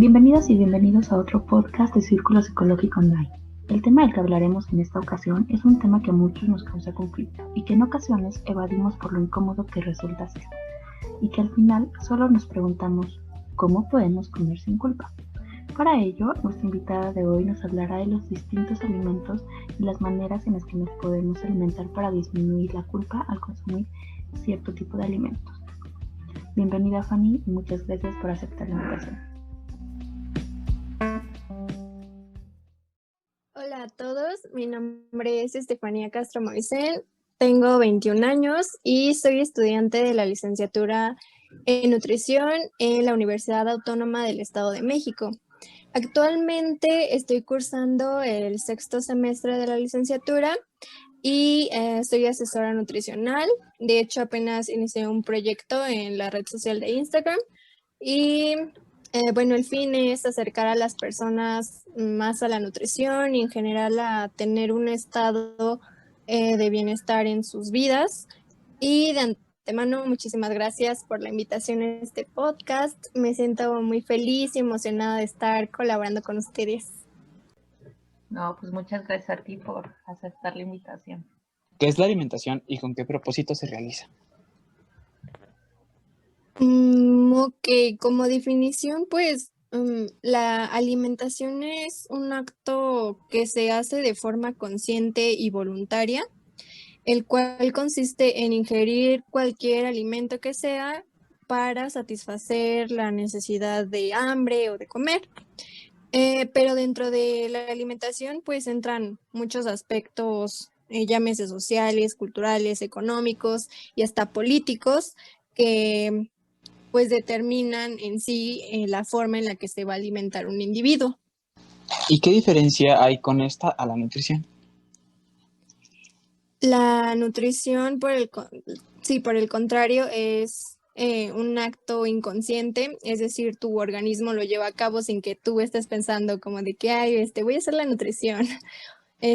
Bienvenidas y bienvenidos a otro podcast de Círculo Psicológico Online. El tema del que hablaremos en esta ocasión es un tema que a muchos nos causa conflicto y que en ocasiones evadimos por lo incómodo que resulta ser, y que al final solo nos preguntamos ¿cómo podemos comer sin culpa? Para ello, nuestra invitada de hoy nos hablará de los distintos alimentos y las maneras en las que nos podemos alimentar para disminuir la culpa al consumir cierto tipo de alimentos. Bienvenida Fanny y muchas gracias por aceptar la invitación. Hola a todos, mi nombre es Estefanía Castro Moisés, tengo 21 años y soy estudiante de la licenciatura en nutrición en la Universidad Autónoma del Estado de México. Actualmente estoy cursando el 6º semestre de la licenciatura y soy asesora nutricional. De hecho, apenas inicié un proyecto en la red social de Instagram y bueno, el fin es acercar a las personas más a la nutrición y en general a tener un estado de bienestar en sus vidas. Y de antemano, muchísimas gracias por la invitación a este podcast. Me siento muy feliz y emocionada de estar colaborando con ustedes. No, pues muchas gracias a ti por aceptar la invitación. ¿Qué es la alimentación y con qué propósito se realiza? Ok, como definición, pues la alimentación es un acto que se hace de forma consciente y voluntaria, el cual consiste en ingerir cualquier alimento que sea para satisfacer la necesidad de hambre o de comer. Pero dentro de la alimentación, pues entran muchos aspectos, llámese sociales, culturales, económicos y hasta políticos, que pues determinan en sí la forma en la que se va a alimentar un individuo. ¿Y qué diferencia hay con esta a la nutrición? La nutrición, por el contrario, es un acto inconsciente, es decir, tu organismo lo lleva a cabo sin que tú estés pensando como de que, ay, voy a hacer la nutrición,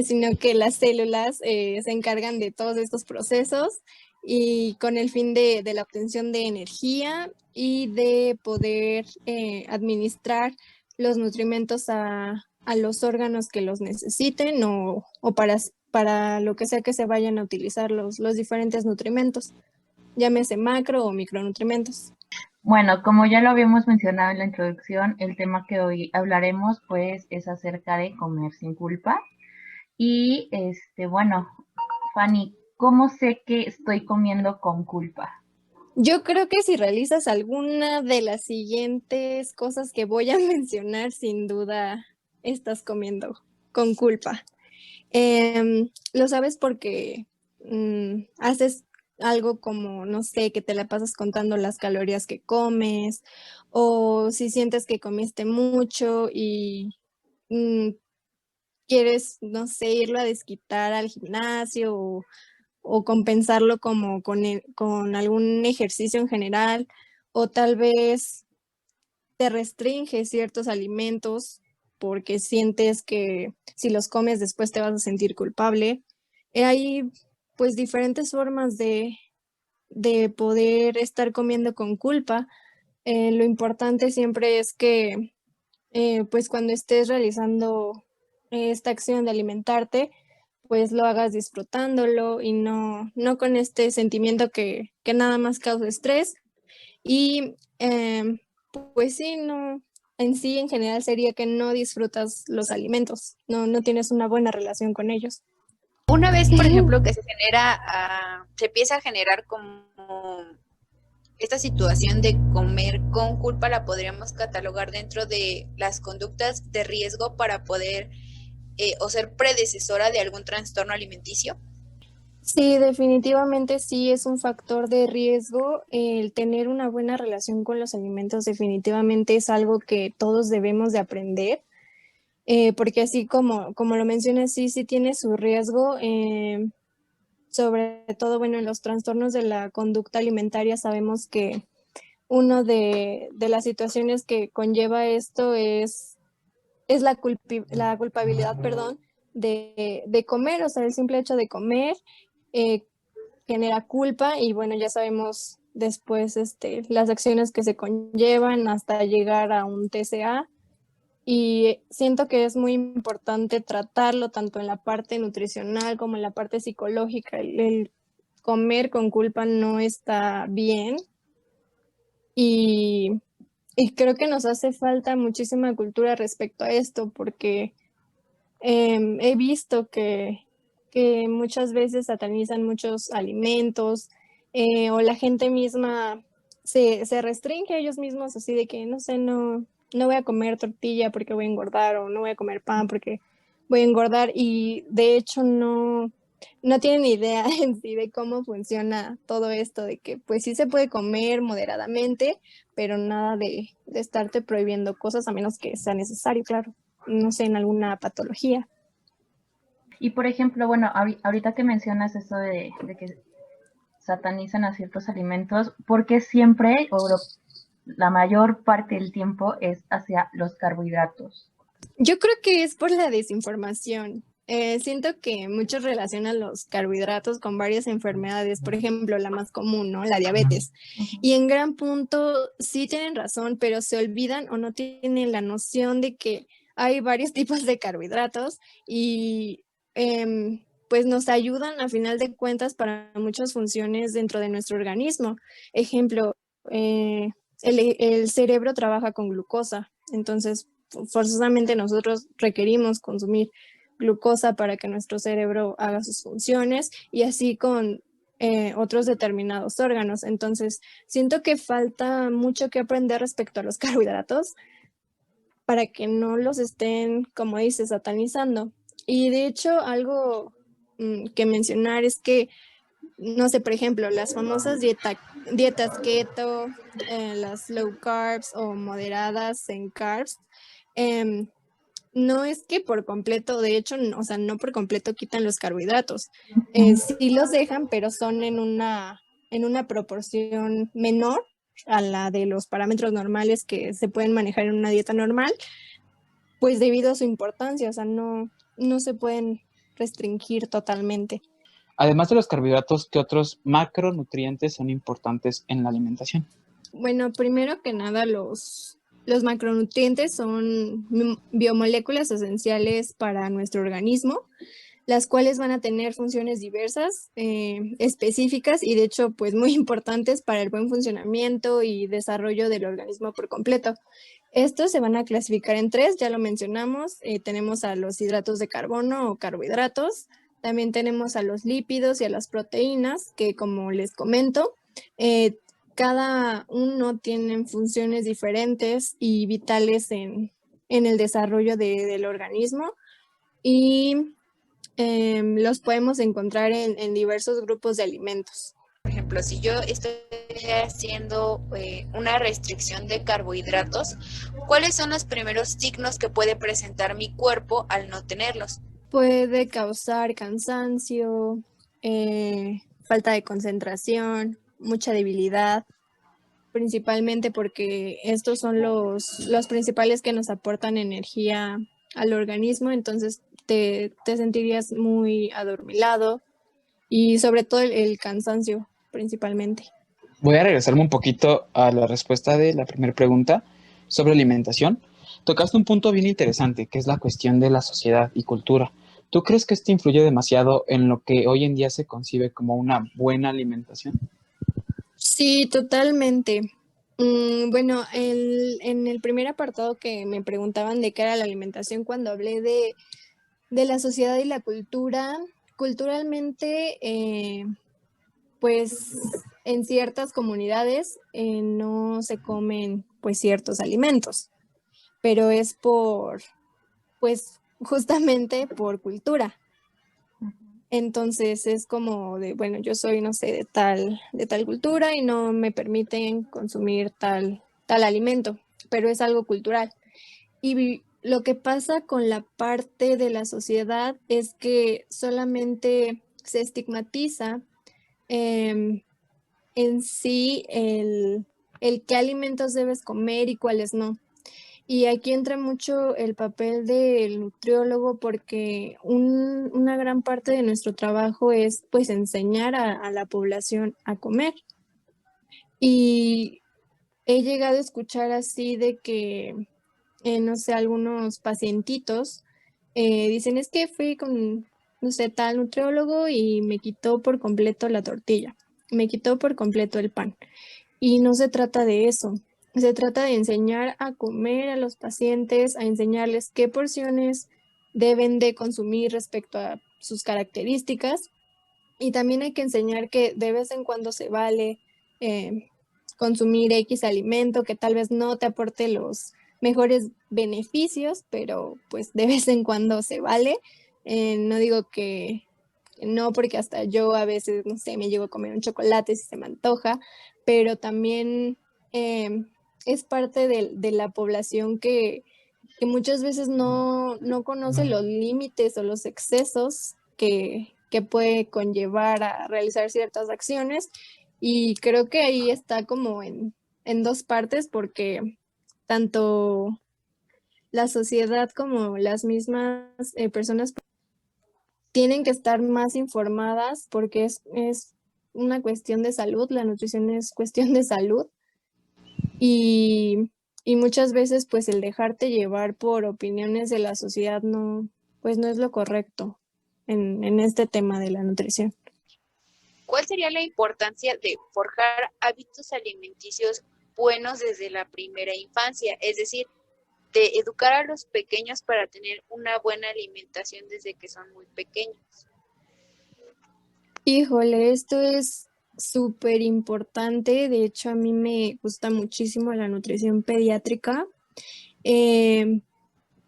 sino que las células se encargan de todos estos procesos y con el fin de la obtención de energía y de poder administrar los nutrimentos a los órganos que los necesiten o para lo que sea que se vayan a utilizar los diferentes nutrimentos, llámese macro o micronutrimentos. Bueno, como ya lo habíamos mencionado en la introducción, el tema que hoy hablaremos pues es acerca de comer sin culpa. Y bueno, Fanny, ¿cómo sé que estoy comiendo con culpa? Yo creo que si realizas alguna de las siguientes cosas que voy a mencionar, sin duda estás comiendo con culpa. Lo sabes porque haces algo como, no sé, que te la pasas contando las calorías que comes, o si sientes que comiste mucho y mm, quieres, no sé, irlo a desquitar al gimnasio o compensarlo como con algún ejercicio en general, o tal vez te restringes ciertos alimentos porque sientes que si los comes después te vas a sentir culpable. Hay pues diferentes formas de poder estar comiendo con culpa. Lo importante siempre es que pues cuando estés realizando esta acción de alimentarte, pues lo hagas disfrutándolo y no con este sentimiento que nada más causa estrés. Y pues sí, no, en sí, en general sería que no disfrutas los alimentos, no tienes una buena relación con ellos. Una vez, por ejemplo, que se empieza a generar como esta situación de comer con culpa, la podríamos catalogar dentro de las conductas de riesgo para poder o ser predecesora de algún trastorno alimenticio. Sí, definitivamente sí es un factor de riesgo. El tener una buena relación con los alimentos definitivamente es algo que todos debemos de aprender, porque así como lo mencionas, sí tiene su riesgo. Sobre todo, bueno, en los trastornos de la conducta alimentaria sabemos que una de las situaciones que conlleva esto es la culpabilidad, perdón, de comer, o sea, el simple hecho de comer genera culpa y bueno, ya sabemos después las acciones que se conllevan hasta llegar a un TCA Y siento que es muy importante tratarlo tanto en la parte nutricional como en la parte psicológica. El comer con culpa no está bien y, y creo que nos hace falta muchísima cultura respecto a esto porque he visto que muchas veces satanizan muchos alimentos o la gente misma se restringe a ellos mismos así de que, no sé, no voy a comer tortilla porque voy a engordar o no voy a comer pan porque voy a engordar y de hecho no tienen idea en sí de cómo funciona todo esto, de que pues sí se puede comer moderadamente, pero nada de estarte prohibiendo cosas a menos que sea necesario, claro, no sé, en alguna patología. Y por ejemplo, bueno, ahorita que mencionas eso de que satanizan a ciertos alimentos, porque siempre, o la mayor parte del tiempo, es hacia los carbohidratos? Yo creo que es por la desinformación. Siento que muchos relacionan los carbohidratos con varias enfermedades, por ejemplo, la más común, ¿no? La diabetes. Y en gran punto sí tienen razón, pero se olvidan o no tienen la noción de que hay varios tipos de carbohidratos y pues nos ayudan a final de cuentas para muchas funciones dentro de nuestro organismo. Ejemplo, el cerebro trabaja con glucosa, entonces forzosamente nosotros requerimos consumir glucosa para que nuestro cerebro haga sus funciones y así con otros determinados órganos. Entonces, siento que falta mucho que aprender respecto a los carbohidratos para que no los estén, como dices, satanizando. Y de hecho, algo que mencionar es que, no sé, por ejemplo, las famosas dietas keto, las low carbs o moderadas en carbs, em, no es que por completo, de hecho, o sea, no por completo quitan los carbohidratos. Sí los dejan, pero son en una proporción menor a la de los parámetros normales que se pueden manejar en una dieta normal, pues debido a su importancia, o sea, no se pueden restringir totalmente. Además de los carbohidratos, ¿qué otros macronutrientes son importantes en la alimentación? Bueno, primero que nada, los macronutrientes son biomoléculas esenciales para nuestro organismo, las cuales van a tener funciones diversas, específicas y de hecho pues muy importantes para el buen funcionamiento y desarrollo del organismo por completo. Estos se van a clasificar en tres, ya lo mencionamos, tenemos a los hidratos de carbono o carbohidratos, también tenemos a los lípidos y a las proteínas, que como les comento, cada uno tiene funciones diferentes y vitales en el desarrollo del organismo y los podemos encontrar en diversos grupos de alimentos. Por ejemplo, si yo estoy haciendo una restricción de carbohidratos, ¿cuáles son los primeros signos que puede presentar mi cuerpo al no tenerlos? Puede causar cansancio, falta de concentración, mucha debilidad, principalmente porque estos son los principales que nos aportan energía al organismo, entonces te sentirías muy adormilado y sobre todo el cansancio principalmente. Voy a regresarme un poquito a la respuesta de la primera pregunta sobre alimentación. Tocaste un punto bien interesante, que es la cuestión de la sociedad y cultura. ¿Tú crees que esto influye demasiado en lo que hoy en día se concibe como una buena alimentación? Sí, totalmente. Bueno, en el primer apartado que me preguntaban de qué era la alimentación, cuando hablé de la sociedad y la cultura, culturalmente, pues en ciertas comunidades no se comen pues ciertos alimentos, pero es pues justamente por cultura. Entonces es como de, bueno, yo soy, no sé, de tal cultura y no me permiten consumir tal alimento, pero es algo cultural. Y lo que pasa con la parte de la sociedad es que solamente se estigmatiza en sí el qué alimentos debes comer y cuáles no. Y aquí entra mucho el papel del nutriólogo porque una gran parte de nuestro trabajo es pues enseñar a la población a comer. Y he llegado a escuchar así de que no sé, algunos pacientitos dicen, es que fui con, no sé, tal nutriólogo y me quitó por completo la tortilla, me quitó por completo el pan. Y no se trata de eso, se trata de enseñar a comer a los pacientes, a enseñarles qué porciones deben de consumir respecto a sus características. Y también hay que enseñar que de vez en cuando se vale consumir X alimento que tal vez no te aporte los mejores beneficios, pero pues de vez en cuando se vale. No digo que no, porque hasta yo a veces, no sé, me llego a comer un chocolate si se me antoja, pero también es parte de la población que muchas veces no conoce los límites o los excesos que puede conllevar a realizar ciertas acciones. Y creo que ahí está como en dos partes, porque tanto la sociedad como las mismas personas tienen que estar más informadas, porque es una cuestión de salud, la nutrición es cuestión de salud. Y muchas veces pues el dejarte llevar por opiniones de la sociedad no, pues no es lo correcto en este tema de la nutrición. ¿Cuál sería la importancia de forjar hábitos alimenticios buenos desde la primera infancia? Es decir, de educar a los pequeños para tener una buena alimentación desde que son muy pequeños. Híjole, esto es súper importante. De hecho, a mí me gusta muchísimo la nutrición pediátrica,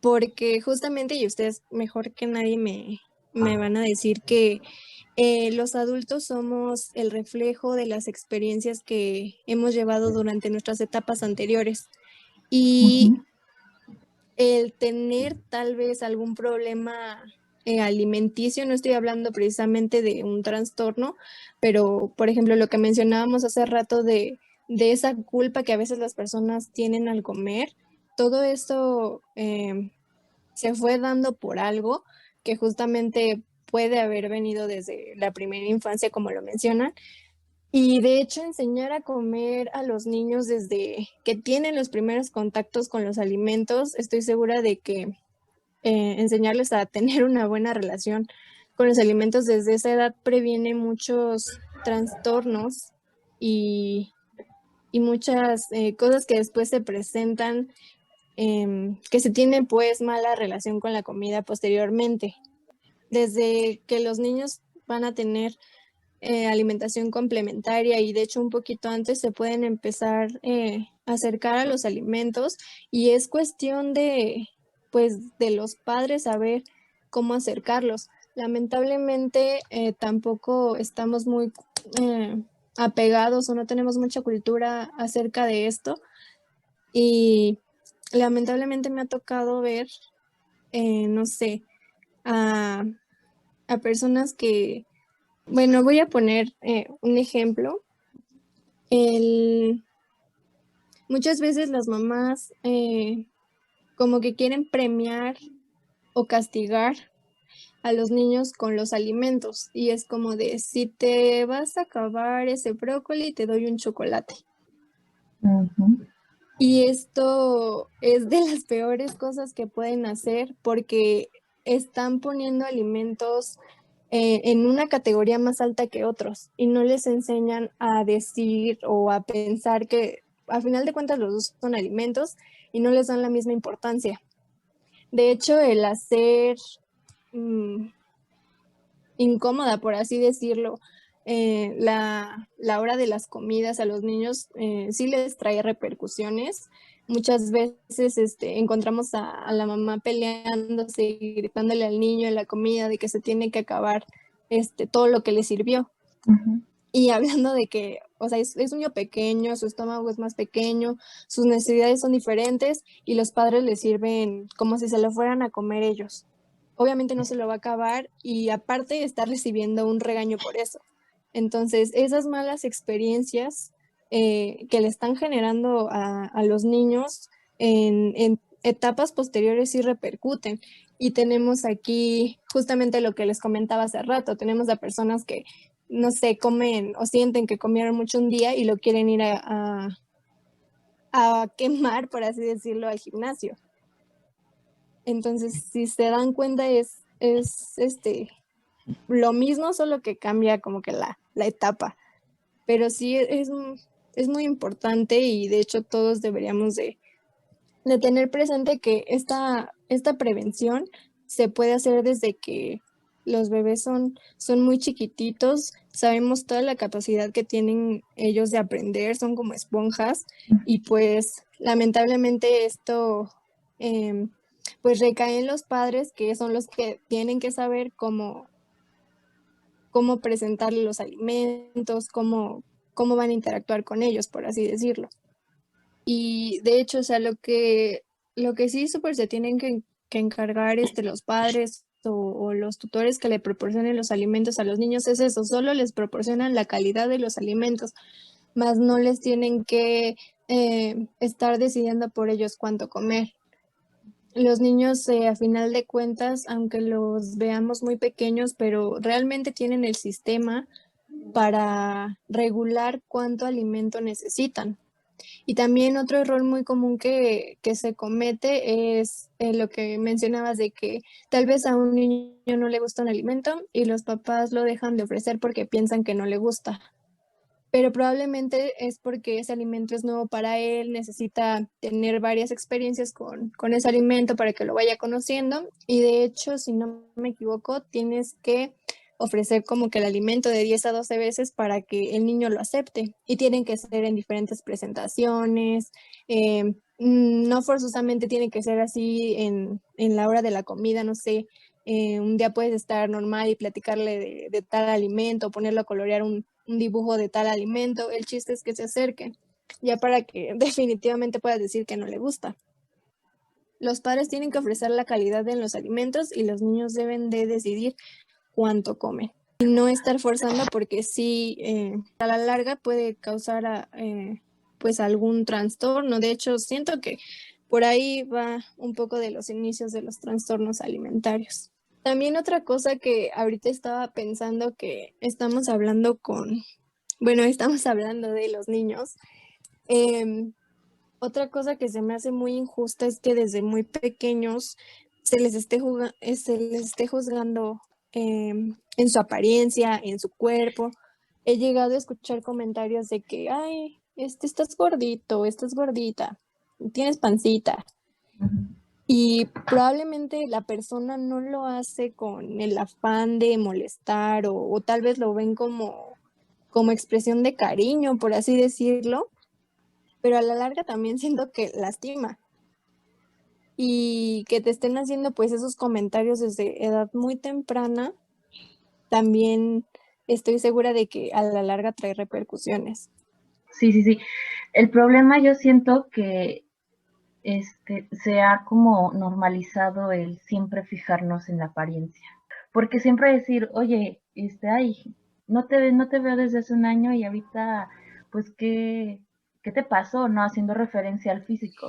porque justamente, y ustedes mejor que nadie me van a decir que los adultos somos el reflejo de las experiencias que hemos llevado durante nuestras etapas anteriores. Y el tener tal vez algún problema alimenticio, no estoy hablando precisamente de un trastorno, pero por ejemplo lo que mencionábamos hace rato de esa culpa que a veces las personas tienen al comer, todo esto se fue dando por algo que justamente puede haber venido desde la primera infancia, como lo mencionan. Y de hecho, enseñar a comer a los niños desde que tienen los primeros contactos con los alimentos, estoy segura de que enseñarles a tener una buena relación con los alimentos desde esa edad previene muchos trastornos y, y muchas cosas que después se presentan, que se tiene pues mala relación con la comida posteriormente. Desde que los niños van a tener alimentación complementaria y de hecho un poquito antes se pueden empezar a acercar a los alimentos, y es cuestión de pues de los padres saber cómo acercarlos. Lamentablemente tampoco estamos muy apegados o no tenemos mucha cultura acerca de esto, y lamentablemente me ha tocado ver, no sé, a, a personas que, bueno, voy a poner un ejemplo. Muchas veces las mamás como que quieren premiar o castigar a los niños con los alimentos, y es como de, si te vas a acabar ese brócoli, te doy un chocolate. Y esto es de las peores cosas que pueden hacer, porque están poniendo alimentos en una categoría más alta que otros y no les enseñan a decir o a pensar que a final de cuentas los dos son alimentos y no les dan la misma importancia. De hecho, el hacer incómoda, por así decirlo, la hora de las comidas a los niños sí les trae repercusiones. Muchas veces encontramos a la mamá peleándose y gritándole al niño en la comida de que se tiene que acabar todo lo que le sirvió. Y hablando de que, o sea, es un niño pequeño, su estómago es más pequeño, sus necesidades son diferentes y los padres le sirven como si se lo fueran a comer ellos. Obviamente no se lo va a acabar y aparte está recibiendo un regaño por eso. Entonces, esas malas experiencias que le están generando a los niños en etapas posteriores sí repercuten. Y tenemos aquí justamente lo que les comentaba hace rato, tenemos a personas que, no sé, comen o sienten que comieron mucho un día y lo quieren ir a quemar, por así decirlo, al gimnasio. Entonces, si se dan cuenta, es lo mismo, solo que cambia como que la etapa. Pero sí es muy importante y de hecho todos deberíamos de tener presente que esta prevención se puede hacer desde que los bebés son muy chiquititos, sabemos toda la capacidad que tienen ellos de aprender, son como esponjas y pues lamentablemente esto pues recae en los padres, que son los que tienen que saber cómo presentarle los alimentos, cómo van a interactuar con ellos, por así decirlo. Y de hecho, o sea, lo que sí súper se tienen que encargar los padres o los tutores que le proporcionen los alimentos a los niños es eso, solo les proporcionan la calidad de los alimentos, más no les tienen que estar decidiendo por ellos cuánto comer. Los niños, a final de cuentas, aunque los veamos muy pequeños, pero realmente tienen el sistema para regular cuánto alimento necesitan. Y también otro error muy común que se comete es lo que mencionabas de que tal vez a un niño no le gusta un alimento y los papás lo dejan de ofrecer porque piensan que no le gusta. Pero probablemente es porque ese alimento es nuevo para él, necesita tener varias experiencias con ese alimento para que lo vaya conociendo. Y de hecho, si no me equivoco, tienes que ofrecer como que el alimento de 10 a 12 veces para que el niño lo acepte. Y tienen que ser en diferentes presentaciones. No forzosamente tiene que ser así en la hora de la comida, no sé. Un día puedes estar normal y platicarle de tal alimento, ponerlo a colorear un dibujo de tal alimento. El chiste es que se acerque, ya para que definitivamente puedas decir que no le gusta. Los padres tienen que ofrecer la calidad en los alimentos y los niños deben de decidir cuánto comen. Y no estar forzando porque sí, a la larga puede causar pues algún trastorno. De hecho, siento que por ahí va un poco de los inicios de los trastornos alimentarios. También otra cosa que ahorita estaba pensando que estamos hablando estamos hablando de los niños. Otra cosa que se me hace muy injusta es que desde muy pequeños se les esté juzgando en su apariencia, en su cuerpo. He llegado a escuchar comentarios de que, ay, estás gordito, estás gordita, tienes pancita. Y probablemente la persona no lo hace con el afán de molestar o tal vez lo ven como expresión de cariño, por así decirlo, pero a la larga también siento que lastima. Y que te estén haciendo pues esos comentarios desde edad muy temprana, también estoy segura de que a la larga trae repercusiones. Sí. El problema yo siento que se ha como normalizado el siempre fijarnos en la apariencia. Porque siempre decir, oye, ay, no te veo desde hace un año y ahorita, pues, ¿qué te pasó? ¿No? Haciendo referencia al físico,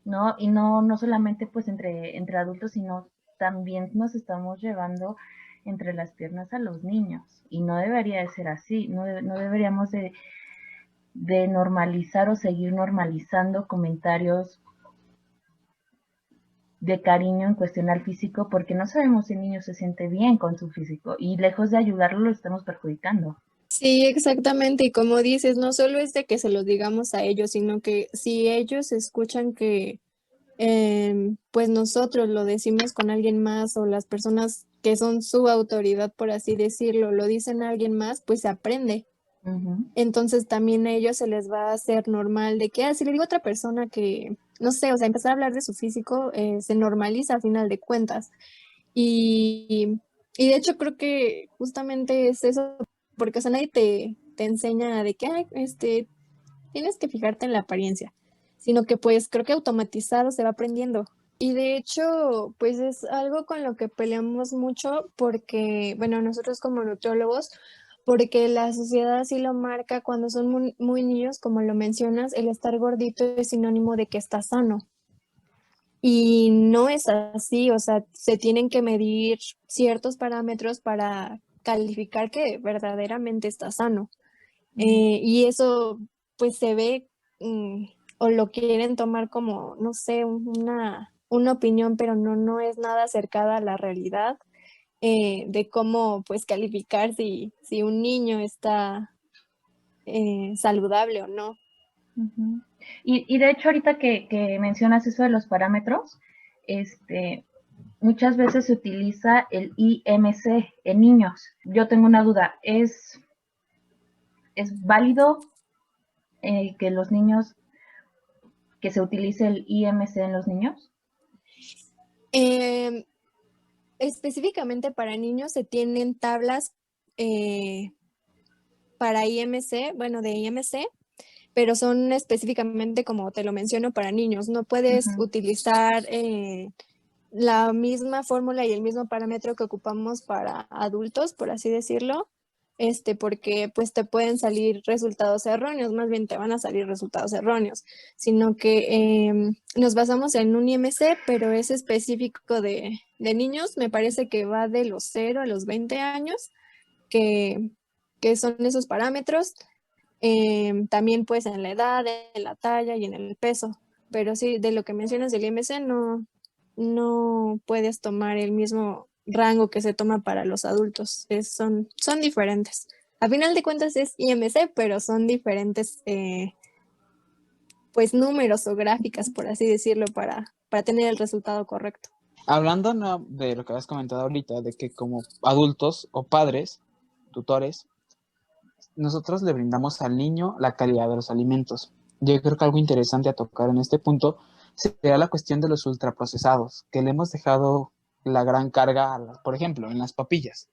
¿no? Y no solamente pues entre adultos, sino también nos estamos llevando entre las piernas a los niños. Y no debería de ser así, no deberíamos de normalizar o seguir normalizando comentarios de cariño en cuestión al físico, porque no sabemos si el niño se siente bien con su físico y lejos de ayudarlo lo estamos perjudicando. Sí, exactamente. Y como dices, no solo es de que se lo digamos a ellos, sino que si ellos escuchan que pues nosotros lo decimos con alguien más o las personas que son su autoridad, por así decirlo, lo dicen a alguien más, pues se aprende. Entonces también a ellos se les va a hacer normal de que, si le digo a otra persona que, no sé, o sea, empezar a hablar de su físico, se normaliza a final de cuentas. Y, y de hecho creo que justamente es eso, porque o sea, nadie te enseña de que, ay, tienes que fijarte en la apariencia, sino que pues creo que automatizado se va aprendiendo. Y de hecho, pues es algo con lo que peleamos mucho porque, bueno, nosotros como nutriólogos, porque la sociedad sí lo marca cuando son muy niños, como lo mencionas, el estar gordito es sinónimo de que está sano. Y no es así, o sea, se tienen que medir ciertos parámetros para calificar que verdaderamente está sano. Y eso pues se ve o lo quieren tomar como, no sé, una una opinión, pero no es nada acercada a la realidad de cómo pues calificar si un niño está saludable o no. Uh-huh. Y de hecho, ahorita que mencionas eso de los parámetros, muchas veces se utiliza el IMC en niños. Yo tengo una duda, ¿es válido que los niños, que se utilice el IMC en los niños? Específicamente para niños se tienen tablas para IMC, bueno, de IMC, pero son específicamente, como te lo menciono, para niños. No puedes utilizar la misma fórmula y el mismo parámetro que ocupamos para adultos, por así decirlo, porque pues te pueden salir resultados erróneos, más bien te van a salir resultados erróneos, sino que nos basamos en un IMC, pero es específico de niños. Me parece que va de los 0 a los 20 años, que son esos parámetros. También pues en la edad, en la talla y en el peso, pero sí, de lo que mencionas del IMC no puedes tomar el mismo rango que se toma para los adultos, son diferentes. A final de cuentas es IMC, pero son diferentes pues números o gráficas, por así decirlo, para tener el resultado correcto. Hablando de lo que habías comentado ahorita, de que como adultos o padres, tutores, nosotros le brindamos al niño la calidad de los alimentos. Yo creo que algo interesante a tocar en este punto sería la cuestión de los ultraprocesados, que le hemos dejado la gran carga, por ejemplo, en las papillas,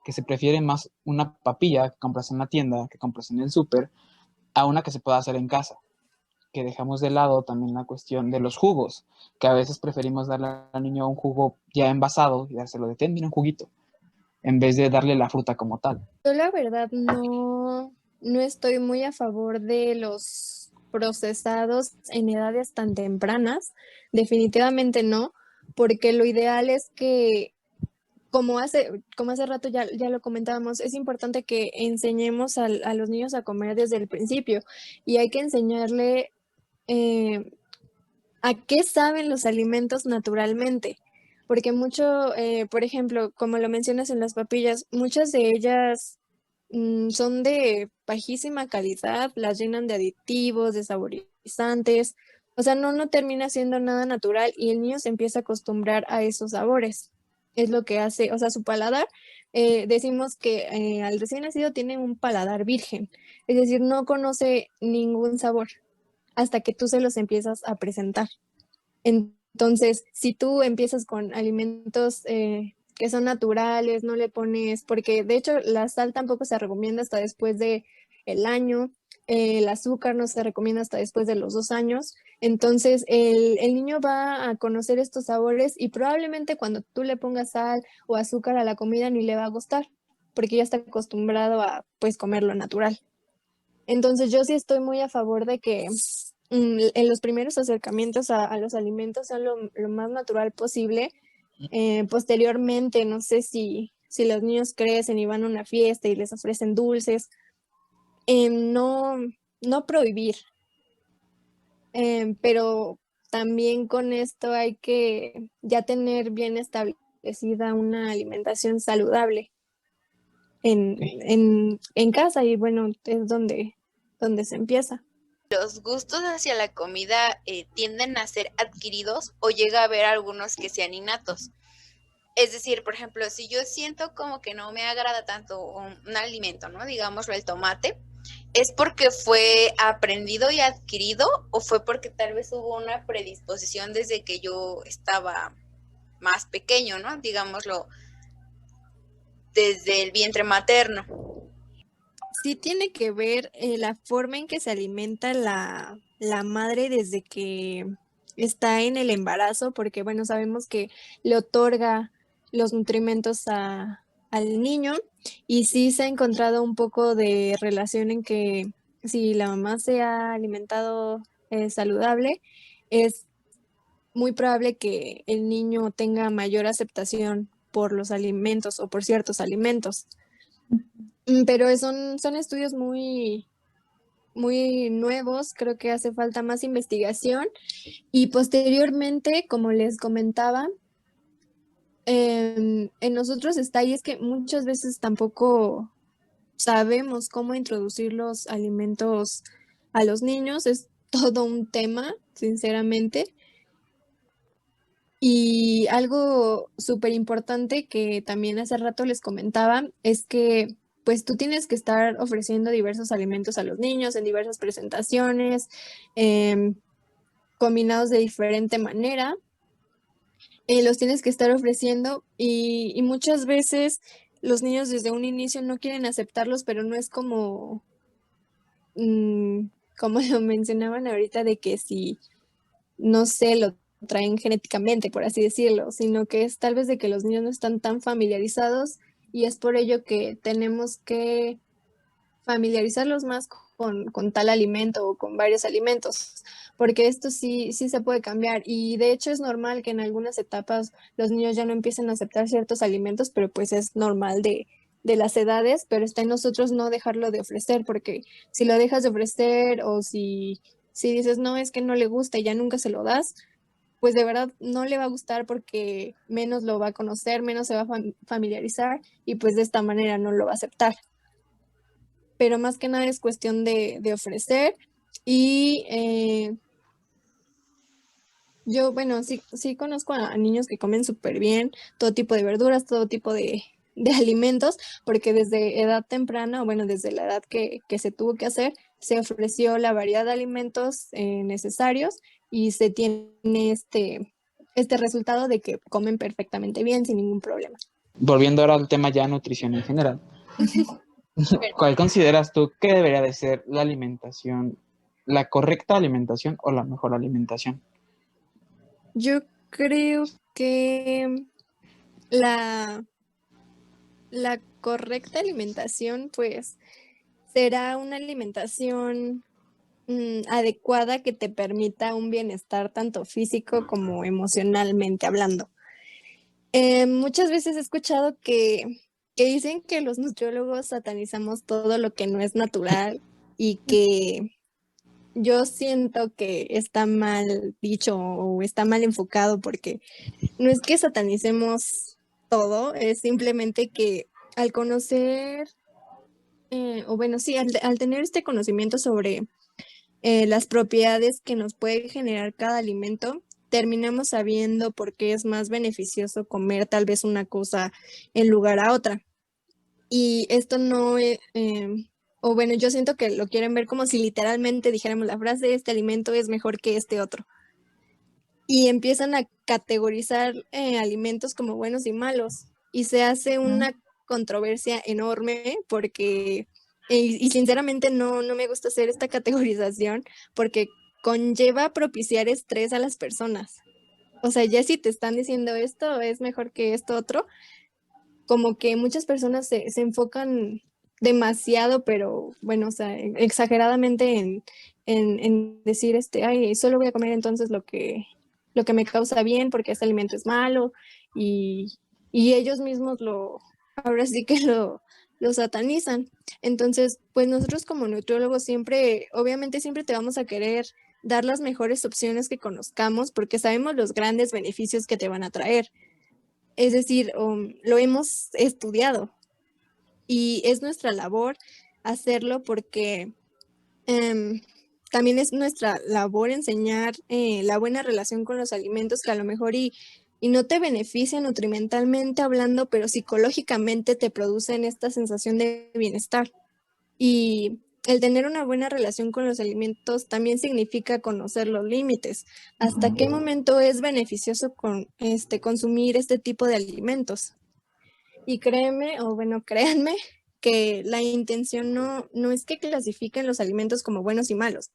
que se prefiere más una papilla que compras en la tienda, que compras en el súper, a una que se pueda hacer en casa. Que dejamos de lado también la cuestión de los jugos, que a veces preferimos darle al niño un jugo ya envasado y dárselo de ten, mira un juguito, en vez de darle la fruta como tal. Yo la verdad no estoy muy a favor de los procesados en edades tan tempranas, definitivamente no, porque lo ideal es que, como hace rato ya lo comentábamos, es importante que enseñemos a los niños a comer desde el principio, y hay que enseñarle a qué saben los alimentos naturalmente, porque mucho, por ejemplo, como lo mencionas en las papillas, muchas de ellas son de bajísima calidad, las llenan de aditivos, de saborizantes, o sea, no termina siendo nada natural y el niño se empieza a acostumbrar a esos sabores. Es lo que hace, o sea, su paladar, decimos que al recién nacido tiene un paladar virgen, es decir, no conoce ningún sabor hasta que tú se los empiezas a presentar. Entonces, si tú empiezas con alimentos que son naturales, no le pones, porque de hecho la sal tampoco se recomienda hasta después de el año, el azúcar no se recomienda hasta después de los 2 años, entonces el niño va a conocer estos sabores y probablemente cuando tú le pongas sal o azúcar a la comida ni le va a gustar, porque ya está acostumbrado a pues comer lo natural. Entonces yo sí estoy muy a favor de que en los primeros acercamientos a los alimentos sean lo más natural posible. Posteriormente, no sé si los niños crecen y van a una fiesta y les ofrecen dulces, no prohibir, pero también con esto hay que ya tener bien establecida una alimentación saludable en casa, y bueno, es donde se empieza. ¿Los gustos hacia la comida tienden a ser adquiridos o llega a haber algunos que sean innatos? Es decir, por ejemplo, si yo siento como que no me agrada tanto un alimento, ¿no? Digámoslo, el tomate, ¿es porque fue aprendido y adquirido o fue porque tal vez hubo una predisposición desde que yo estaba más pequeño, ¿no? Digámoslo, desde el vientre materno? Sí tiene que ver la forma en que se alimenta la madre desde que está en el embarazo, porque bueno, sabemos que le otorga los nutrimentos al niño, y sí se ha encontrado un poco de relación en que si la mamá se ha alimentado saludable, es muy probable que el niño tenga mayor aceptación por los alimentos o por ciertos alimentos. Pero son estudios muy muy nuevos, creo que hace falta más investigación y posteriormente, como les comentaba, en nosotros está y es que muchas veces tampoco sabemos cómo introducir los alimentos a los niños, es todo un tema, sinceramente. Y algo súper importante que también hace rato les comentaba es que pues tú tienes que estar ofreciendo diversos alimentos a los niños en diversas presentaciones, em, combinados de diferente manera, los tienes que estar ofreciendo y muchas veces los niños desde un inicio no quieren aceptarlos, pero no es como, mm, como lo mencionaban ahorita de que si no sé, lo traen genéticamente, por así decirlo, sino que es tal vez de que los niños no están tan familiarizados y es por ello que tenemos que familiarizarlos más con tal alimento o con varios alimentos, porque esto sí se puede cambiar y de hecho es normal que en algunas etapas los niños ya no empiecen a aceptar ciertos alimentos, pero pues es normal de las edades, pero está en nosotros no dejarlo de ofrecer, porque si lo dejas de ofrecer o si dices, no, es que no le gusta y ya nunca se lo das, pues de verdad no le va a gustar porque menos lo va a conocer, menos se va a familiarizar y pues de esta manera no lo va a aceptar. Pero más que nada es cuestión de ofrecer y yo, bueno, sí conozco a niños que comen súper bien todo tipo de verduras, todo tipo de alimentos, porque desde edad temprana, o bueno, desde la edad que se tuvo que hacer, se ofreció la variedad de alimentos necesarios y se tiene este resultado de que comen perfectamente bien sin ningún problema. Volviendo ahora al tema ya nutrición en general, ¿cuál consideras tú que debería de ser la alimentación, la correcta alimentación o la mejor alimentación? Yo creo que la, la correcta alimentación, pues, será una alimentación adecuada que te permita un bienestar tanto físico como emocionalmente hablando. Muchas veces he escuchado que dicen que los nutriólogos satanizamos todo lo que no es natural y que yo siento que está mal dicho o está mal enfocado porque no es que satanicemos todo, es simplemente que al conocer, o bueno, sí, al tener este conocimiento sobre las propiedades que nos puede generar cada alimento, terminamos sabiendo por qué es más beneficioso comer tal vez una cosa en lugar a otra. Y esto no es, o bueno, yo siento que lo quieren ver como si literalmente dijéramos la frase, este alimento es mejor que este otro. Y empiezan a categorizar alimentos como buenos y malos. Y se hace una controversia enorme porque, y sinceramente no me gusta hacer esta categorización porque conlleva propiciar estrés a las personas. O sea, ya si te están diciendo esto es mejor que esto otro, como que muchas personas se enfocan demasiado, pero bueno, o sea, exageradamente en decir, ay, solo voy a comer entonces lo que me causa bien porque este alimento es malo y ellos mismos ahora sí que lo satanizan. Entonces, pues nosotros como nutriólogos siempre, obviamente siempre te vamos a querer dar las mejores opciones que conozcamos porque sabemos los grandes beneficios que te van a traer. Es decir, lo hemos estudiado y es nuestra labor hacerlo porque también es nuestra labor enseñar la buena relación con los alimentos que a lo mejor y no te benefician nutrimentalmente hablando, pero psicológicamente te producen esta sensación de bienestar. Y el tener una buena relación con los alimentos también significa conocer los límites. ¿Hasta qué momento es beneficioso consumir este tipo de alimentos? Y créeme, o bueno, créanme, que la intención no es que clasifiquen los alimentos como buenos y malos.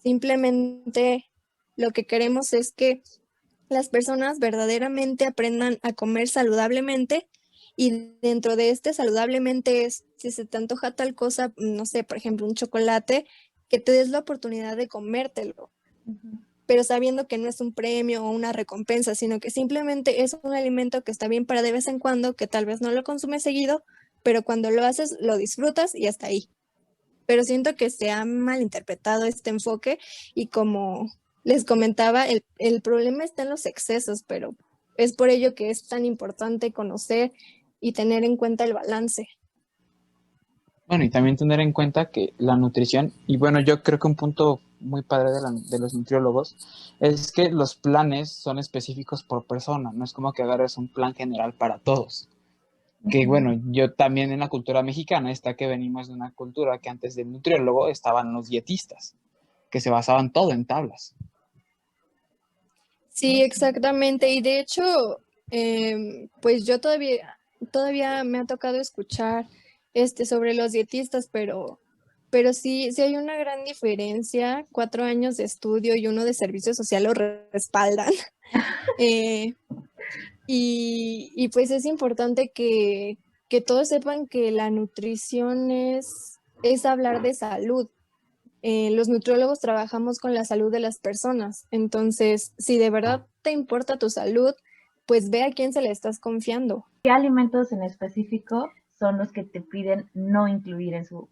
Simplemente lo que queremos es que las personas verdaderamente aprendan a comer saludablemente y dentro de este saludablemente es, si se te antoja tal cosa, no sé, por ejemplo, un chocolate, que te des la oportunidad de comértelo, pero sabiendo que no es un premio o una recompensa, sino que simplemente es un alimento que está bien para de vez en cuando, que tal vez no lo consumes seguido, pero cuando lo haces lo disfrutas y hasta ahí. pero siento que se ha malinterpretado este enfoque y como les comentaba, el problema está en los excesos, pero es por ello que es tan importante conocer y tener en cuenta el balance. Bueno, y también tener en cuenta que la nutrición, y bueno, yo creo que un punto muy padre de los nutriólogos es que los planes son específicos por persona, no es como que agarres un plan general para todos. Que bueno, yo también en la cultura mexicana está que venimos de una cultura que antes del nutriólogo estaban los dietistas, que se basaban todo en tablas. Sí, exactamente. Y de hecho, pues yo todavía me ha tocado escuchar sobre los dietistas, pero sí hay una gran diferencia. 4 años de estudio y uno de servicio social lo respaldan. Eh, y pues es importante que todos sepan que la nutrición es hablar de salud. Los nutriólogos trabajamos con la salud de las personas. Entonces, si de verdad te importa tu salud, pues ve a quién se le estás confiando. ¿Qué alimentos en específico son los que te piden no incluir en su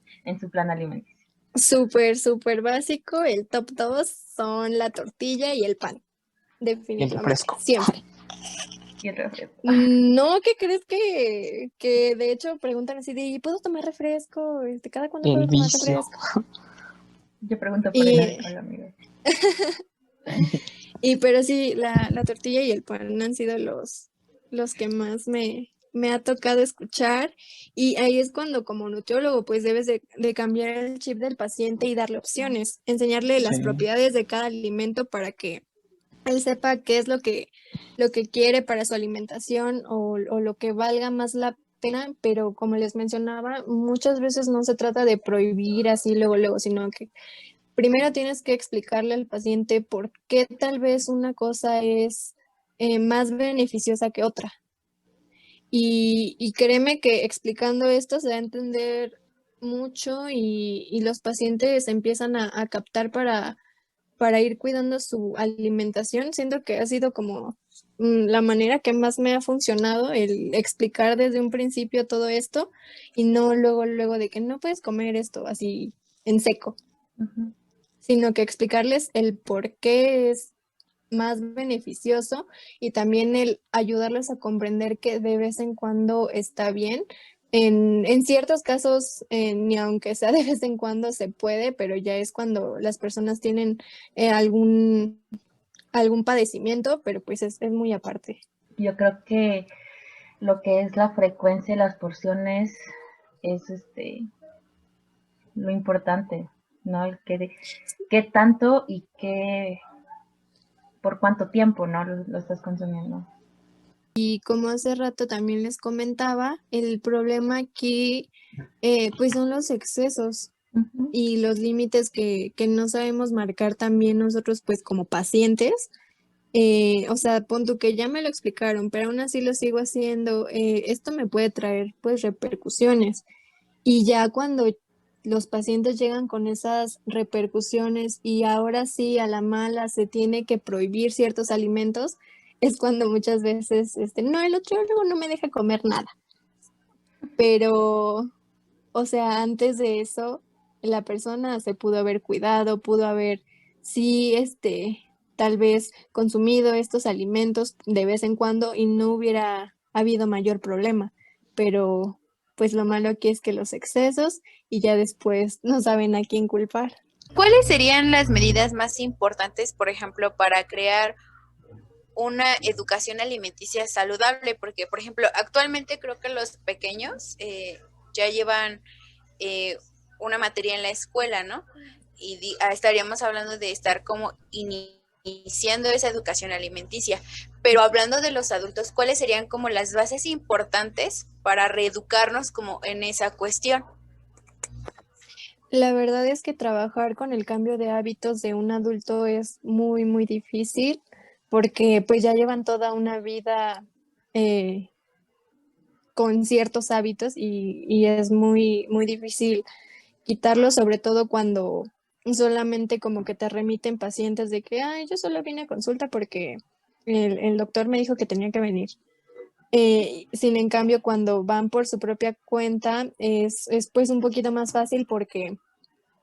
plan alimenticio? Súper básico. El top 2 son la tortilla y el pan. Y el Definitivamente. refresco. Siempre. Y el refresco. No, ¿qué crees que de hecho preguntan así de, ¿puedo tomar refresco? ¿Cada cuándo puedo El tomar vicio. refresco? Yo pregunto por el alcohol, amigo. Pero sí, la tortilla y el pan han sido los que más me ha tocado escuchar, y ahí es cuando como nutriólogo pues debes de cambiar el chip del paciente y darle opciones, enseñarle las Sí. propiedades de cada alimento para que él sepa qué es lo que quiere para su alimentación o lo que valga más la pena, pero como les mencionaba, muchas veces no se trata de prohibir así luego, sino que primero tienes que explicarle al paciente por qué tal vez una cosa es más beneficiosa que otra. Y créeme que explicando esto se da a entender mucho y los pacientes empiezan a captar para ir cuidando su alimentación. Siento que ha sido como la manera que más me ha funcionado, el explicar desde un principio todo esto y no luego de que no puedes comer esto así en seco. Uh-huh. Sino que explicarles el por qué es más beneficioso y también el ayudarles a comprender que de vez en cuando está bien. En ciertos casos, ni aunque sea de vez en cuando se puede, pero ya es cuando las personas tienen algún padecimiento, pero pues es muy aparte. Yo creo que lo que es la frecuencia de las porciones es lo importante, ¿no? El qué tanto y por cuánto tiempo, ¿no? Lo estás consumiendo. Y como hace rato también les comentaba, el problema aquí pues son los excesos. Uh-huh. Y los límites que no sabemos marcar también nosotros pues como pacientes. O sea, pon tú que ya me lo explicaron, pero aún así lo sigo haciendo. Esto me puede traer pues repercusiones. Y ya cuando los pacientes llegan con esas repercusiones y ahora sí a la mala se tiene que prohibir ciertos alimentos, es cuando muchas veces, no, el nutriólogo no me deja comer nada. Pero, o sea, antes de eso, la persona se pudo haber cuidado, pudo haber, sí, tal vez consumido estos alimentos de vez en cuando y no hubiera habido mayor problema. Pero pues lo malo aquí es que los excesos y ya después no saben a quién culpar. ¿Cuáles serían las medidas más importantes, por ejemplo, para crear una educación alimenticia saludable? Porque, por ejemplo, actualmente creo que los pequeños ya llevan una materia en la escuela, ¿no? Y estaríamos hablando de estar como iniciando esa educación alimenticia. Pero hablando de los adultos, ¿cuáles serían como las bases importantes para reeducarnos como en esa cuestión? La verdad es que trabajar con el cambio de hábitos de un adulto es muy difícil porque pues ya llevan toda una vida con ciertos hábitos y es muy difícil quitarlos, sobre todo cuando solamente como que te remiten pacientes de que, ay, yo solo vine a consulta porque el doctor me dijo que tenía que venir. Sin en cambio, cuando van por su propia cuenta es pues un poquito más fácil porque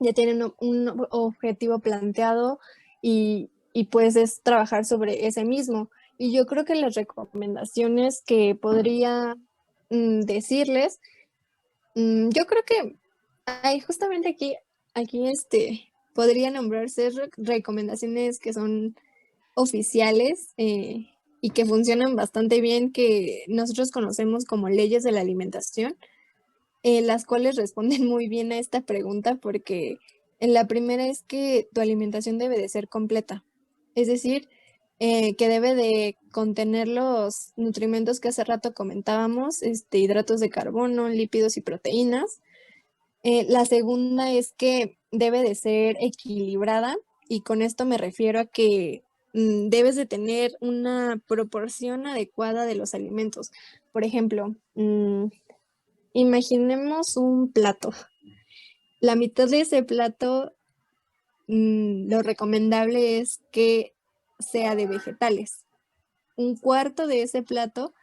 ya tienen un objetivo planteado y pues es trabajar sobre ese mismo. Y yo creo que las recomendaciones que podría decirles, yo creo que hay justamente aquí podría nombrarse recomendaciones que son oficiales y que funcionan bastante bien, que nosotros conocemos como leyes de la alimentación, las cuales responden muy bien a esta pregunta porque la primera es que tu alimentación debe de ser completa, es decir, que debe de contener los nutrimentos que hace rato comentábamos, hidratos de carbono, lípidos y proteínas. La segunda es que debe de ser equilibrada y con esto me refiero a que debes de tener una proporción adecuada de los alimentos. Por ejemplo, imaginemos un plato. La mitad de ese plato, lo recomendable es que sea de vegetales. Un cuarto de ese plato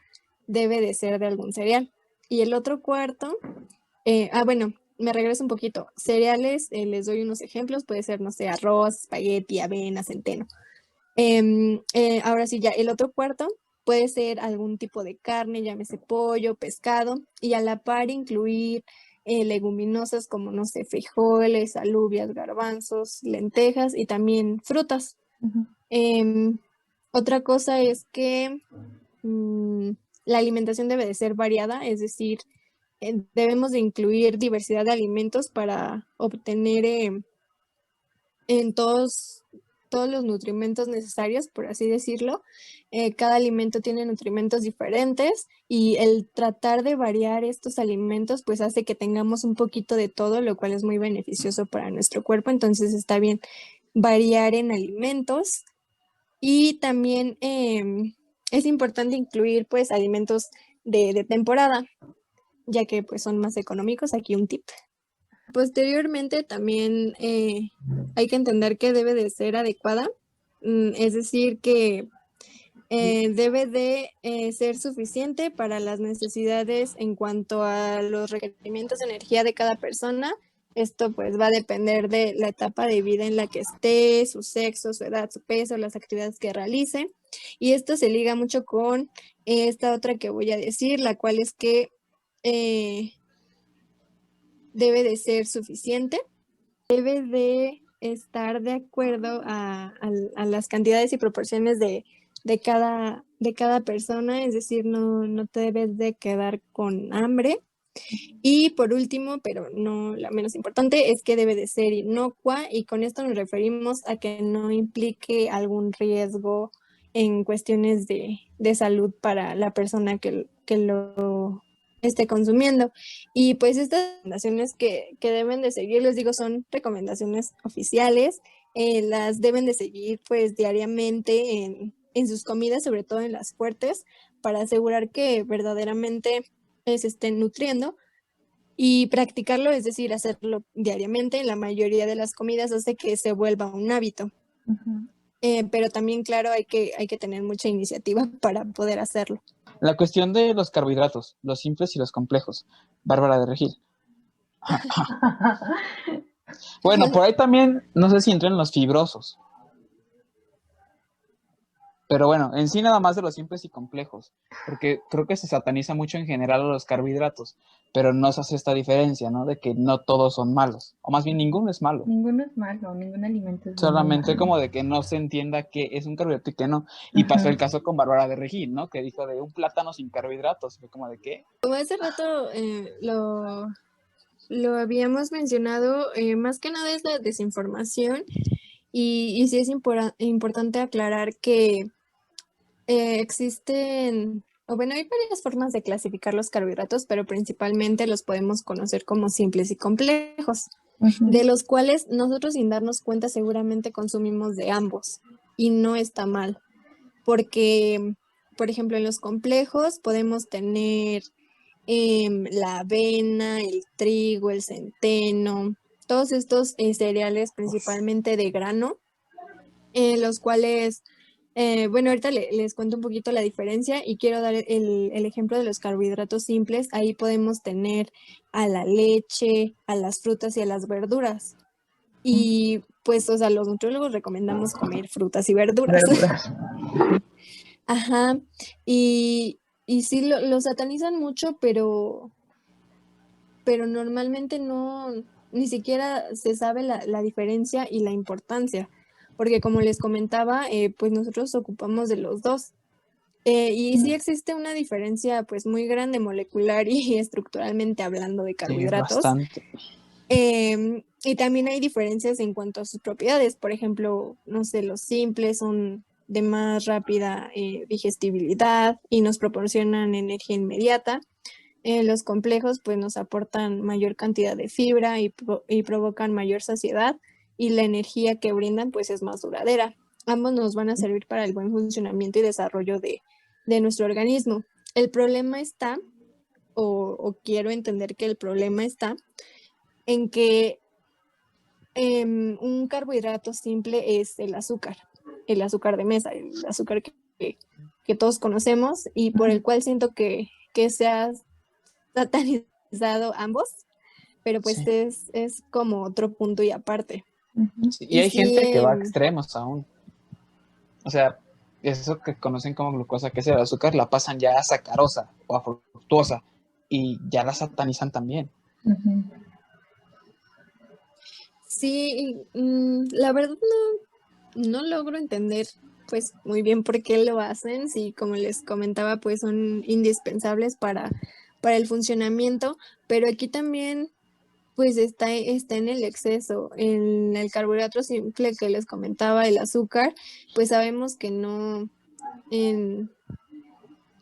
debe de ser de algún cereal. Y el otro cuarto, bueno, me regreso un poquito. Cereales, les doy unos ejemplos, puede ser, no sé, arroz, espagueti, avena, centeno. Ahora sí, ya, el otro cuarto puede ser algún tipo de carne, llámese pollo, pescado, y a la par incluir leguminosas como, no sé, frijoles, alubias, garbanzos, lentejas y también frutas. Ujú. Otra cosa es que la alimentación debe de ser variada, es decir, debemos de incluir diversidad de alimentos para obtener en todos los nutrimentos necesarios, por así decirlo. Cada alimento tiene nutrimentos diferentes y el tratar de variar estos alimentos pues hace que tengamos un poquito de todo, lo cual es muy beneficioso para nuestro cuerpo. Entonces está bien variar en alimentos y también es importante incluir pues alimentos de temporada, ya que pues son más económicos. Aquí un tip. Posteriormente también hay que entender que debe de ser adecuada, es decir, que debe de ser suficiente para las necesidades en cuanto a los requerimientos de energía de cada persona. Esto pues va a depender de la etapa de vida en la que esté, su sexo, su edad, su peso, las actividades que realice. Y esto se liga mucho con esta otra que voy a decir, la cual es que debe de ser suficiente, debe de estar de acuerdo a las cantidades y proporciones de cada persona, es decir, no te debes de quedar con hambre. Y por último, pero no la menos importante, es que debe de ser inocua y con esto nos referimos a que no implique algún riesgo en cuestiones de salud para la persona que lo esté consumiendo. Y pues estas recomendaciones que deben de seguir, les digo, son recomendaciones oficiales, las deben de seguir pues diariamente en sus comidas, sobre todo en las fuertes, para asegurar que verdaderamente se estén nutriendo y practicarlo, es decir, hacerlo diariamente en la mayoría de las comidas hace que se vuelva un hábito. Ujú. Pero también, claro, hay que tener mucha iniciativa para poder hacerlo. La cuestión de los carbohidratos, los simples y los complejos. Bárbara de Regil. Bueno, por ahí también, no sé si entran los fibrosos. Pero bueno, en sí nada más de los simples y complejos, porque creo que se sataniza mucho en general a los carbohidratos, pero no se hace esta diferencia, ¿no? De que no todos son malos, o más bien ninguno es malo. Ninguno es malo, ningún alimento es Solamente malo. como de que no se entienda que es un carbohidrato y que no. Y pasó el caso con Bárbara de Regil, ¿no? Que dijo de un plátano sin carbohidratos. Fue como de ¿qué? Como hace rato lo habíamos mencionado, más que nada es la desinformación y sí es importante aclarar que existen, o bueno, hay varias formas de clasificar los carbohidratos, pero principalmente los podemos conocer como simples y complejos, de los cuales nosotros sin darnos cuenta seguramente consumimos de ambos y no está mal, porque, por ejemplo, en los complejos podemos tener la avena, el trigo, el centeno, todos estos cereales principalmente de grano, los cuales, bueno, ahorita les cuento un poquito la diferencia y quiero dar el ejemplo de los carbohidratos simples. Ahí podemos tener a la leche, a las frutas y a las verduras. Y pues, o sea, los nutriólogos recomendamos comer frutas y verduras. Verduras. Ajá. Y sí lo satanizan mucho, pero normalmente no, ni siquiera se sabe la diferencia y la importancia, porque como les comentaba, pues nosotros ocupamos de los dos. Y sí existe una diferencia pues muy grande molecular y estructuralmente hablando de Sí, carbohidratos. bastante. Y también hay diferencias en cuanto a sus propiedades. Por ejemplo, no sé, los simples son de más rápida digestibilidad y nos proporcionan energía inmediata. Los complejos pues nos aportan mayor cantidad de fibra y provocan mayor saciedad y la energía que brindan pues es más duradera. Ambos nos van a servir para el buen funcionamiento y desarrollo de nuestro organismo. El problema está, o quiero entender que el problema está en que un carbohidrato simple es el azúcar de mesa, el azúcar que todos conocemos y por el cual siento que se ha satanizado ambos, pero pues Sí. es como otro punto y aparte. Sí, y Y hay sí, gente que va a extremos aún. O sea, eso que conocen como glucosa, que es el azúcar, la pasan ya a sacarosa o a fructuosa y ya la satanizan también. sí, la verdad no logro entender pues muy bien por qué lo hacen, si como les comentaba pues son indispensables para el funcionamiento, pero aquí también pues está en el exceso, en el carbohidrato simple que les comentaba, el azúcar, pues sabemos que no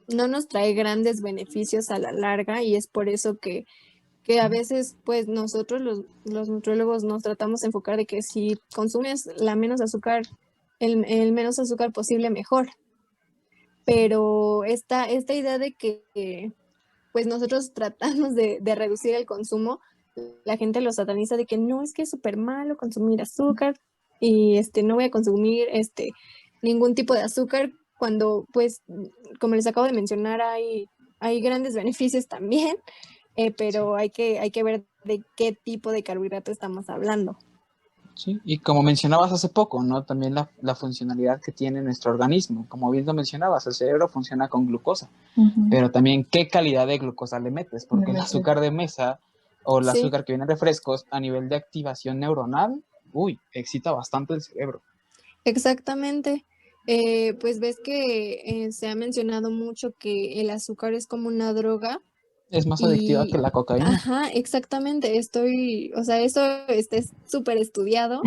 nos trae grandes beneficios a la larga y es por eso que a veces pues nosotros los nutriólogos nos tratamos de enfocar de que si consumes la menos azúcar, el menos azúcar posible, mejor. Pero esta idea de que pues nosotros tratamos de reducir el consumo, la gente lo sataniza de que no, es que es súper malo consumir azúcar y no voy a consumir ningún tipo de azúcar cuando pues como les acabo de mencionar hay grandes beneficios también, pero hay que ver de qué tipo de carbohidrato estamos hablando. Sí, y como mencionabas hace poco, ¿no? También la funcionalidad que tiene nuestro organismo. Como bien lo mencionabas, el cerebro funciona con glucosa, pero también qué calidad de glucosa le metes, porque el azúcar de mesa o el Sí, azúcar que viene en refrescos a nivel de activación neuronal, excita bastante el cerebro. exactamente. Pues ves que se ha mencionado mucho que el azúcar es como una droga. Es más adictiva que Y, la cocaína. ajá, exactamente, o sea, eso está súper estudiado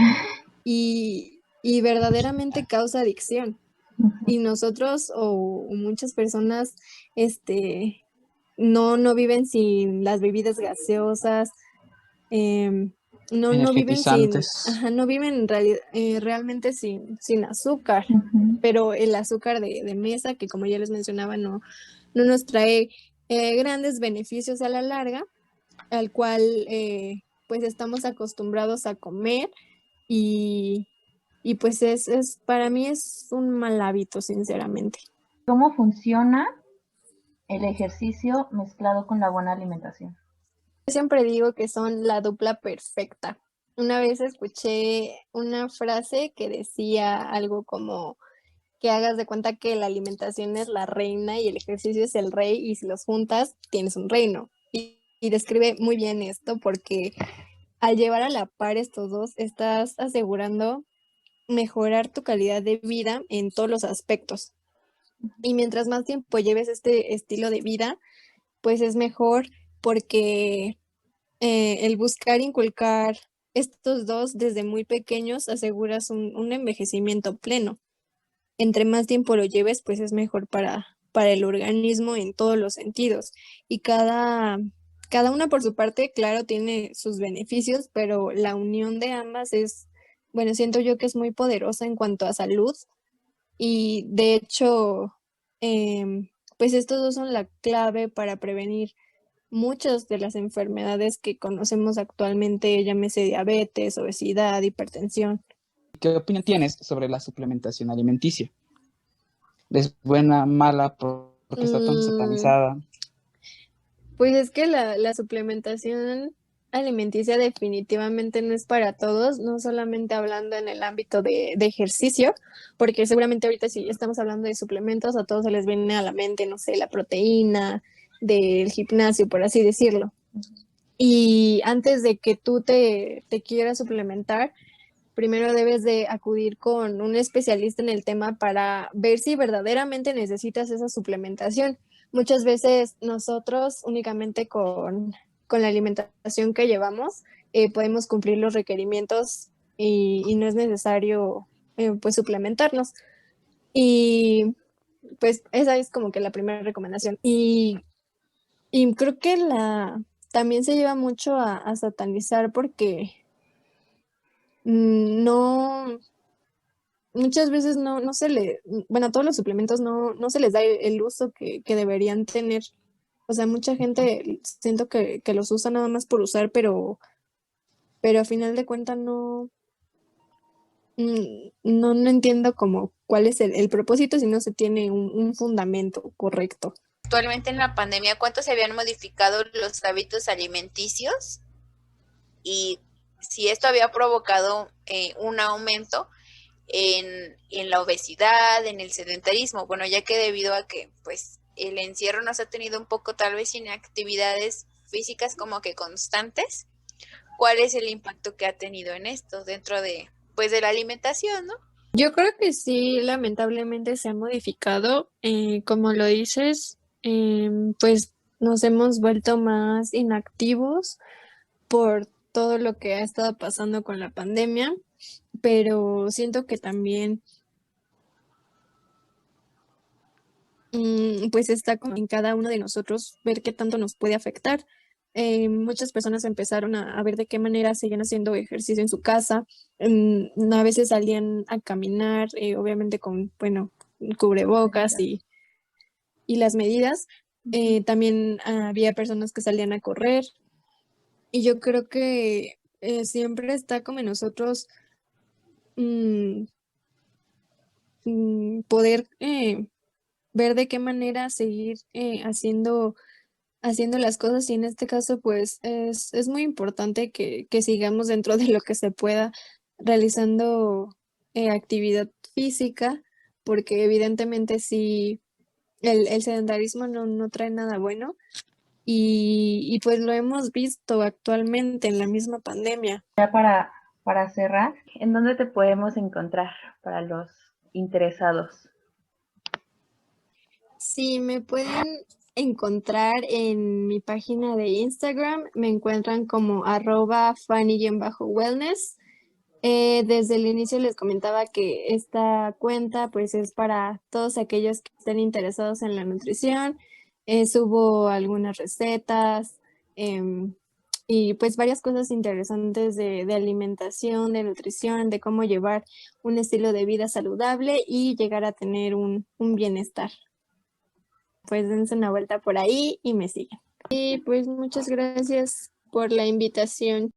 y verdaderamente causa adicción. Y nosotros o muchas personas, no viven sin las bebidas gaseosas, em, no viven sin, Energetizantes. ajá, no viven realmente sin azúcar, pero el azúcar de mesa, que como ya les mencionaba, no nos trae grandes beneficios a la larga, al cual pues estamos acostumbrados a comer y, y pues para mí es un mal hábito, sinceramente. ¿Cómo funciona el ejercicio mezclado con la buena alimentación? Siempre digo que son la dupla perfecta. Una vez escuché una frase que decía algo como que hagas de cuenta que la alimentación es la reina y el ejercicio es el rey y si los juntas tienes un reino. Y describe muy bien esto porque al llevar a la par estos dos estás asegurando mejorar tu calidad de vida en todos los aspectos. Y mientras más tiempo lleves este estilo de vida, pues es mejor porque el buscar inculcar estos dos desde muy pequeños aseguras un envejecimiento pleno. Entre más tiempo lo lleves, pues es mejor para el organismo en todos los sentidos. Y cada una por su parte, claro, tiene sus beneficios, pero la unión de ambas bueno, siento yo que es muy poderosa en cuanto a salud. Y de hecho, pues estos dos son la clave para prevenir muchas de las enfermedades que conocemos actualmente, llámese diabetes, obesidad, hipertensión. ¿Qué opinión tienes sobre la suplementación alimenticia? ¿Es buena, mala, porque está tan Mm, satanizada? pues es que la suplementación alimenticia definitivamente no es para todos, no solamente hablando en el ámbito de ejercicio, porque seguramente ahorita si estamos hablando de suplementos, a todos se les viene a la mente, no sé, la proteína del gimnasio, por así decirlo. Y antes de que tú te quieras suplementar, primero debes de acudir con un especialista en el tema para ver si verdaderamente necesitas esa suplementación. Muchas veces nosotros únicamente con la alimentación que llevamos podemos cumplir los requerimientos y no es necesario pues suplementarnos. Y pues esa es como que la primera recomendación. Y creo que también se lleva mucho a satanizar porque no, muchas veces no se bueno, a todos los suplementos no se les da el uso que deberían tener. O sea, mucha gente siento que los usa nada más por usar, pero a final de cuentas no entiendo como cuál es el propósito si no se tiene un fundamento correcto. Actualmente en la pandemia, ¿cuánto se habían modificado los hábitos alimenticios? Y si esto había provocado un aumento en la obesidad, en el sedentarismo. Bueno, ya que debido a que pues el encierro nos ha tenido un poco tal vez sin actividades físicas como que constantes, ¿cuál es el impacto que ha tenido en esto dentro de pues de la alimentación, ¿no? Yo creo que sí, lamentablemente se ha modificado. Como lo dices, pues nos hemos vuelto más inactivos por todo lo que ha estado pasando con la pandemia, pero siento que también pues está como en cada uno de nosotros ver qué tanto nos puede afectar. Muchas personas empezaron a ver de qué manera seguían haciendo ejercicio en su casa. A veces salían a caminar, obviamente con, bueno, cubrebocas y las medidas. También había personas que salían a correr. Y yo creo que siempre está como en nosotros mm, poder ver de qué manera seguir haciendo las cosas y en este caso pues es muy importante que sigamos dentro de lo que se pueda realizando actividad física porque evidentemente sí el sedentarismo no trae nada bueno y pues lo hemos visto actualmente en la misma pandemia. Ya para cerrar, ¿en dónde te podemos encontrar para los interesados? Sí, me pueden encontrar en mi página de Instagram, me encuentran como @fanny_wellness. Desde el inicio les comentaba que esta cuenta pues es para todos aquellos que estén interesados en la nutrición. Subo algunas recetas em, y pues varias cosas interesantes de alimentación, de nutrición, de cómo llevar un estilo de vida saludable y llegar a tener un bienestar. Pues dense una vuelta por ahí y me siguen. Y pues muchas gracias por la invitación.